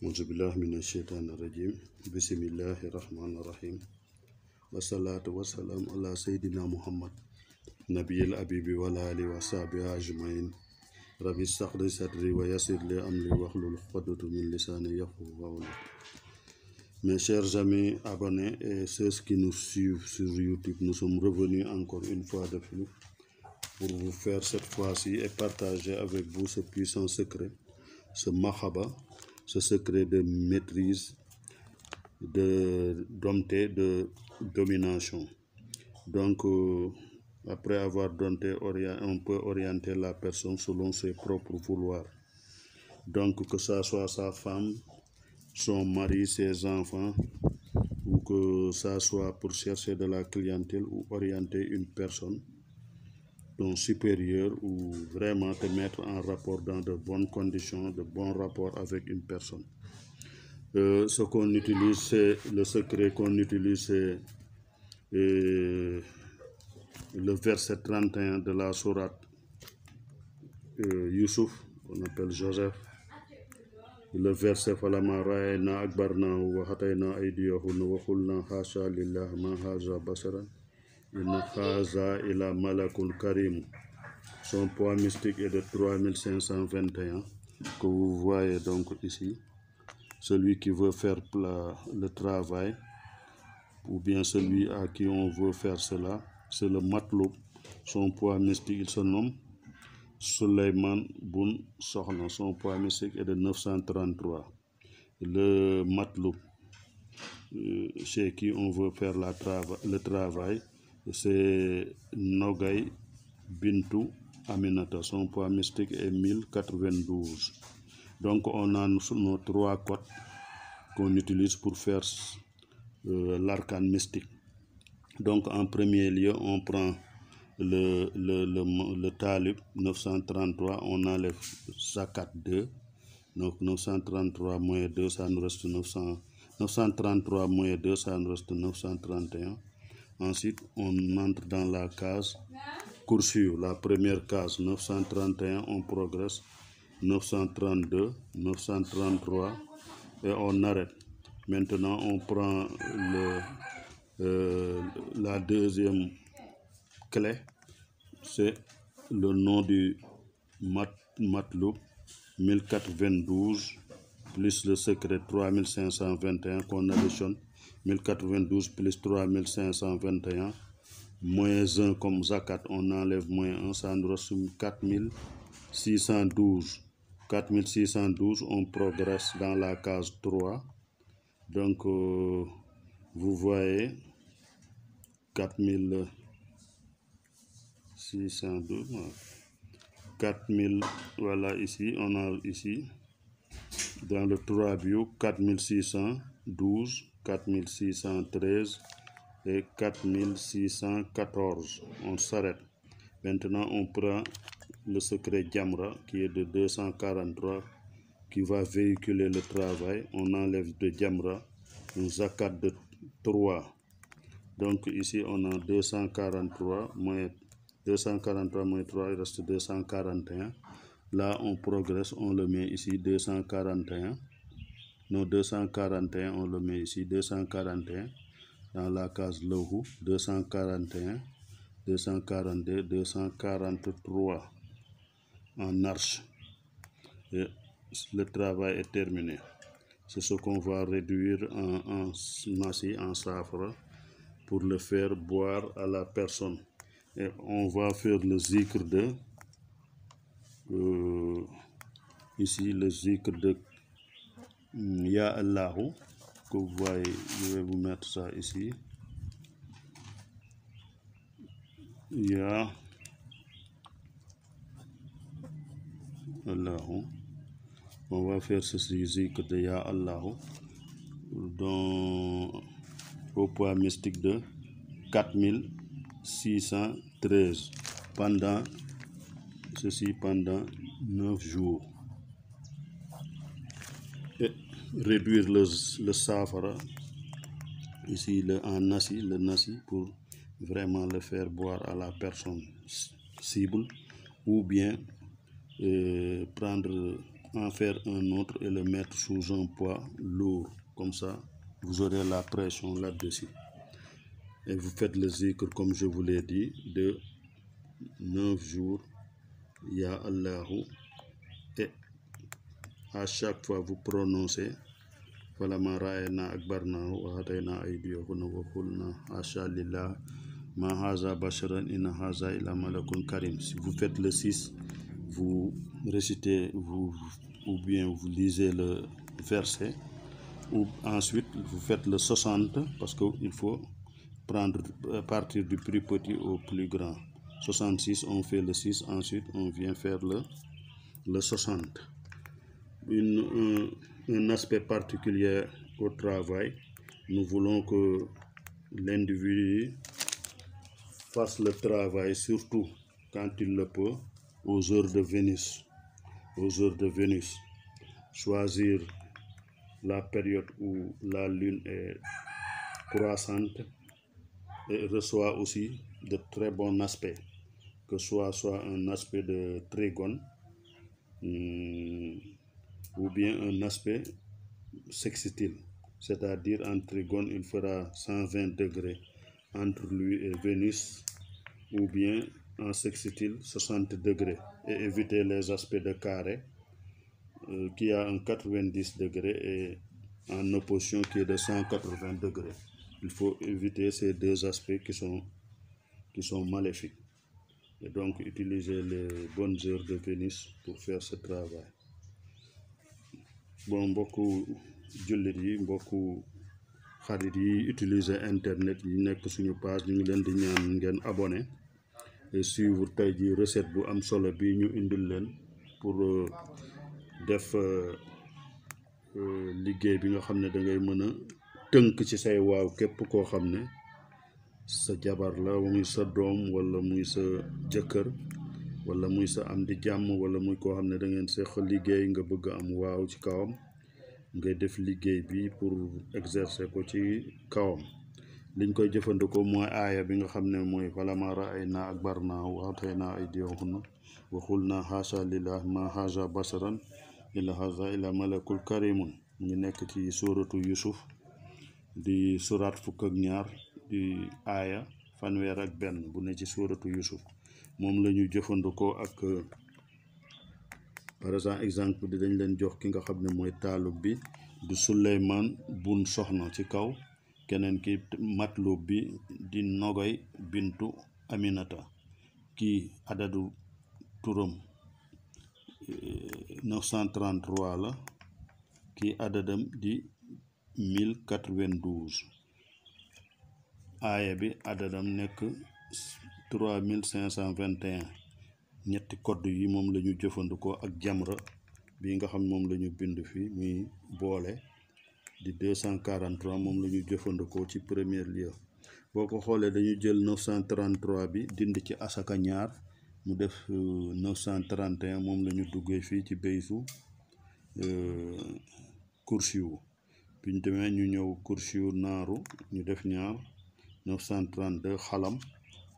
Auzu billahi minash shaitani rajim. Bismillahi rahmani rahim. Wassalatu wassalamu ala sayyidina Muhammad nabiyil habibi wa ala alihi wa sahbihi ajmain. Rabbi shrah li sadri wa yassir li amri wahlul uqdatan min lisani yafqahu qawli. Mes chers amis abonnés et ceux qui nous suivent sur YouTube, nous sommes revenus encore une fois de plus pour vous faire cette fois-ci et partager avec vous ce puissant secret, ce mahaba, ce secret de maîtrise, de dompter, de domination. Donc, après avoir dompté, on peut orienter la personne selon ses propres vouloirs. Donc, que ça soit sa femme, son mari, ses enfants, ou que ça soit pour chercher de la clientèle ou orienter une personne, ton supérieur, ou vraiment te mettre en rapport dans de bonnes conditions, de bons rapports avec une personne. Ce qu'on utilise, c'est le secret qu'on utilise, c'est le verset 31 de la sourate Youssouf, qu'on appelle Joseph. Le verset Falama ra'ayna akbarnahu wa hatayna aydiyahunna wa qulna hasha lillahi ma haza basaran inna haza ila malakul karim. Son poids mystique est de 3521 que vous voyez donc ici. Celui qui veut faire le travail, ou bien celui à qui on veut faire cela, c'est le matloub. Son poids mystique, il se nomme Suleiman Boun Sokhna. Son poids mystique est de 933. Le matloub, chez qui on veut faire le travail, c'est Nogay Bintou Aminata. Son poids mystique est 1092. Donc on a nos trois codes qu'on utilise pour faire l'arcane mystique. Donc en premier lieu, on prend le talib 933, on enlève zakat 2. Donc 933 moins 2, ça nous reste 933 moins 2, ça nous reste 931. Ensuite, on entre dans la case Kursiyu, la première case 931, on progresse 932, 933 et on arrête. Maintenant, on prend la deuxième clé, c'est le nom du matloub 1092 plus le secret 3521 qu'on additionne. 1092 plus 3521 moins 1 comme zakat, on enlève moins 1, ça nous reste 4612. 4612, on progresse dans la case 3. Donc, vous voyez 4612, 4000, voilà ici, on a ici, dans le 3 view, 4612, 4613 et 4614. On s'arrête. Maintenant, on prend le secret Jamra qui est de 243 qui va véhiculer le travail. On enlève de Jamra un zakat de 3. Donc ici on a 243 moins 3, il reste 241. Là on progresse, on le met ici 241. Non, 241, on le met ici 241 dans la case Lohou, 241, 242, 243 en arche. Et le travail est terminé. C'est ce qu'on va réduire en nasi, en safra, pour le faire boire à la personne. Et on va faire le zikr de ici, le zikr de Ya Allahu, que vous voyez. Je vais vous mettre ça ici. Ya Allahu. On va faire ce zikr de Ya Allahu au poids mystique de 4613 pendant 9 jours. Et réduire le safara ici en nasi, le nasi, pour vraiment le faire boire à la personne cible, ou bien prendre en faire un autre et le mettre sous un poids lourd. Comme ça, vous aurez la pression là-dessus. Et vous faites le zikr, comme je vous l'ai dit, de 9 jours, Ya Allahu. Et à chaque fois, vous prononcez Falamma ra'ayna akbarnahu wa hatayna aydiyahunna wa qulna hasha lillah ma haza basharan in haza illa malakun karim. Si vous faites le 6, vous récitez, ou bien vous lisez le verset, ou ensuite vous faites le 60, parce qu'il faut prendre à partir du plus petit au plus grand. 66, on fait le 6, ensuite on vient faire le 60. Un aspect particulier au travail, nous voulons que l'individu fasse le travail, surtout quand il le peut, aux heures de Vénus. Choisir la période où la lune est croissante et reçoit aussi de très bons aspects, que soit un aspect de trigone, ou bien un aspect sextile, c'est-à-dire en trigone il fera 120 degrés entre lui et Vénus, ou bien en sextile 60 degrés, et éviter les aspects de carré qui a un 90 degrés et en opposition qui est de 180 degrés. Il faut éviter ces deux aspects qui sont maléfiques, et donc utiliser les bonnes heures de Vénus pour faire ce travail. Bon, mbokku jullit yi, mbokku xarit yi utiliser internet yi nekk suñu page, ñu ngi leen di ñaan ngeen abonné et suivre tey ji recette bu am solo bi ñu indil leen pour def liggéey bi nga xam ne da ngay mën a tënk ci say waaw képp koo xam ne sa jabar la, muy sa doom, wala muy sa jëkkër, wala muy sa am di jàmm, wala muy koo xam ne da ngeen seq liggéey nga bëgg am waaw ci kawam, ngay def liggéey bi pour exercer ko ci kawam. Liñ koy jëfandikoo mooy aaya bi nga xam ne mooy falamma ra'ayna akbarnahu wa hatayna aydiyahunna wa qulna hasha lillah ma haza basharan illa haza illa malakul karimun. mu ngi nekk ci suratu Yusuf di surat fukk ak ñaar di aaya fanweer ak benn bu ne ci suratu Yusuf. moom la ñu jëfandikoo ak par exemple di dañ leen jox ki nga xam ne mooy taalub bi du Suleymaan bun soxna ci kaw, keneen ki matlub bi di Nogoy bintu Aminata, kii adadu turam 933 la, kii adadam di 1092, aaya bi adadam nekk 3521. ñetti code yi moom la ñu jëfandikoo ak jamra bi nga xam moom la ñu bind fii muy boole di 243, moom la ñu jëfandikoo ci premier lieu. boo ko xoolee dañu jël 933 bi dindi ci asaka ñaar mu def 931, moom la ñu duggee fii ci baysu kursiyu. biñ demee ñu ñëw kursiyu naaru ñu def ñaar 932, xalam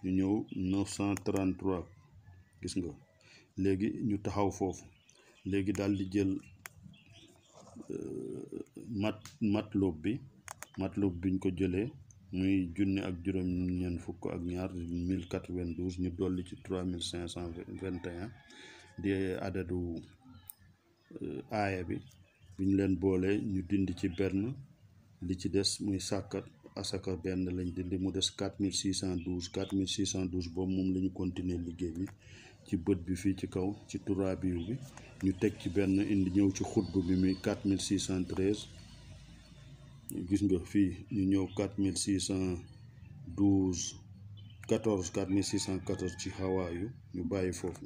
ñu ñëw 933, gis nga. léegi ñu taxaw foofu, léegi daal di jël matlub biñ ko jëlee muy junni ak juróom-ñeent fukk ak ñaar 1092, ñu dolli ci 3521 di adadu aaya bi. biñ leen boolee ñu dindi ci benn, li ci des muy sàkkat asaka benn lañ dindi, mu des 4612 boobu moom la ñu continuer liggéey bi ci bët bi fii ci kaw ci turaabiyu bi. ñu teg ci benn indi ñëw ci xutb bi muy 4613, gis nga fii ñu ñëw 4614 ci xawaayu ñu bàyyi foofu.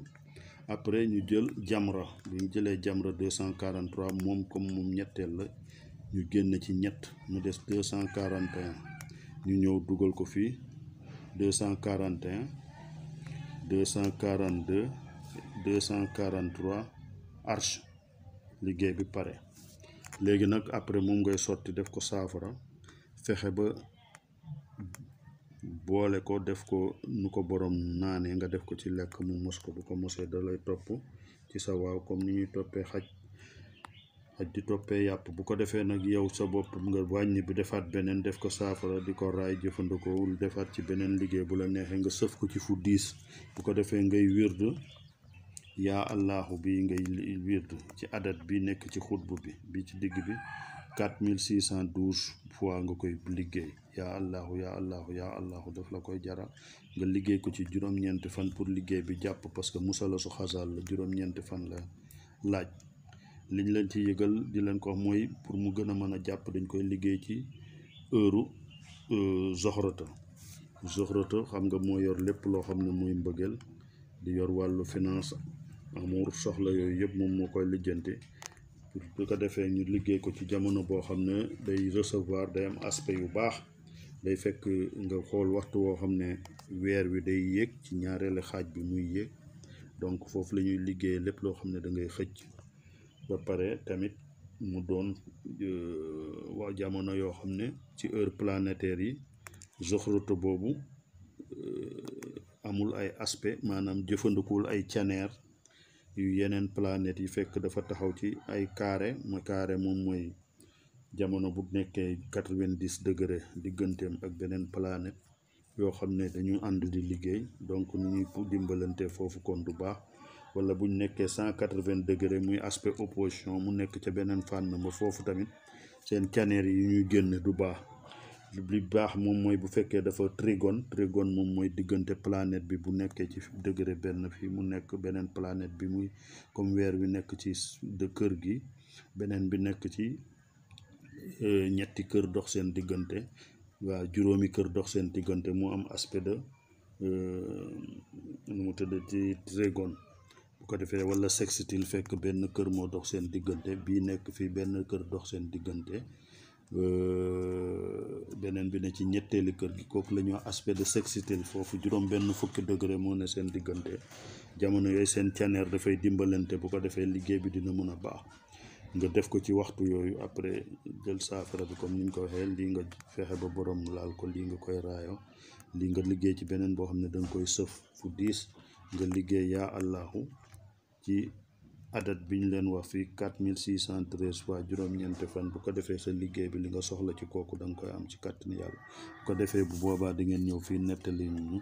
après ñu jël jamra, bu ñu jëlee jamra 243, moom comme moom ñetteel la ñu génn ci ñett, mu des 241, ñu ñëw dugal ko fii 241 242 243 arsh, liggéey bi pare. léegi nag après moom ngay sotti def ko saafara, fexe ba boole ko def ko nu ko borom naanee, nga def ko ci lekk mu mos ko. bu ko mosee da lay topp ci sa waaw comme ni ñuy toppee xaj ak di toppee yàpp. Bu ko defee nag yow sa bopp nga wàññi bi defaat beneen def ko saafara di ko raay jëfandikoowul defaat ci beneen liggéey bu la neexee nga sëf ko ci fu diis. Bu ko defee ngay wird yaa allahu bi ngay wird ci adat bi nekk ci xutbu bi ci digg bi 4612 fois nga koy liggéey yaa allahu yaa allahu yaa allahu daf la koy jaral nga liggéey ko ci juróom-ñeenti fan pour liggéey bi jàpp, parce que musala su xasal la juróom-ñeenti fan la laaj. liñ leen ci yëgal di leen ko wax mooy pour mu gën a mën a jàpp dañ koy liggéey ci heure zoxrata xam nga moo yor lépp loo xam ne muy mbëggeel, di yor wàllu finance, amour, soxla yooyu yëpp moom moo koy lijjanti. bu ko defee ñu liggéey ko ci jamono boo xam ne day recevoir, day am aspect yu baax. day fekk nga xool waxtu woo xam ne weer wi day yéeg ci ñaareelu xaaj bi muy yéeg, donc foofu la ñuy liggéey lépp loo xam ne da ngay xëcc. ba pare tamit mu doon waa jamono yoo xam ne ci heure planétaire yi zoxrata boobu amul ay aspect, maanaam jëfandikuwul ay caneer yu yeneen planètes yi, fekk dafa taxaw ci ay carré. moom mooy jamono bu nekkee 90 degré digganteem ak beneen planète yoo xam ne dañu ànd di liggéey, donc ni ñuy dimbalante foofu kon du baax. wala buñ nekkee 180 degré muy aspect opposition mu nekk ca beneen fànn ba, foofu tamit seen caneer yi ñuy génn du baax. li baax moom mooy bu fekkee dafa trigone moom mooy diggante planète bi bu nekkee ci degré benn fii mu nekk beneen planète bi muy comme weer wi nekk ci de kër gi, beneen bi nekk ci ñetti kër dox seen diggante, waa juróomi kër dox seen diggante, mu am aspect de nu mu tëdd ci trigone. bu ko defee wala sextile fekk benn kër moo dox seen diggante, bii nekk fii benn kër dox seen diggante, beneen bi ne ci ñetteeli kër gi, kooku la ñuy wax aspect de sextile. foofu juróom benn fukki degré moo ne seen diggante. jamono yooyu seen caneer dafay dimbalante, bu ko defee liggéey bi dina mën a baax. nga def ko ci waxtu yooyu, après jël saafara bi comme ni ñu ko waxee, lii nga fexe ba borom laal ko, lii nga koy raayoo, lii nga liggéey ci beneen boo xam ne da nga koy sëf fu diis. nga liggéey yaa allahu ci adat bi ñu leen wax fii 4613 fois juróom-ñeenti fan. bu ko defee sa liggéey bi li nga soxla ci kooku da nga koy am ci kàttanu yàlla. bu ko defee bu boobaa di ngeen ñëw fii nettali ñu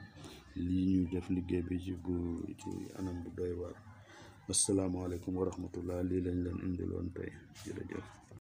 lii ñuy def liggéey bi ci anam bu doy waar. asalaamaaleykum wa rahmatullah, lii lañ leen indiloon tey, jërëjëf.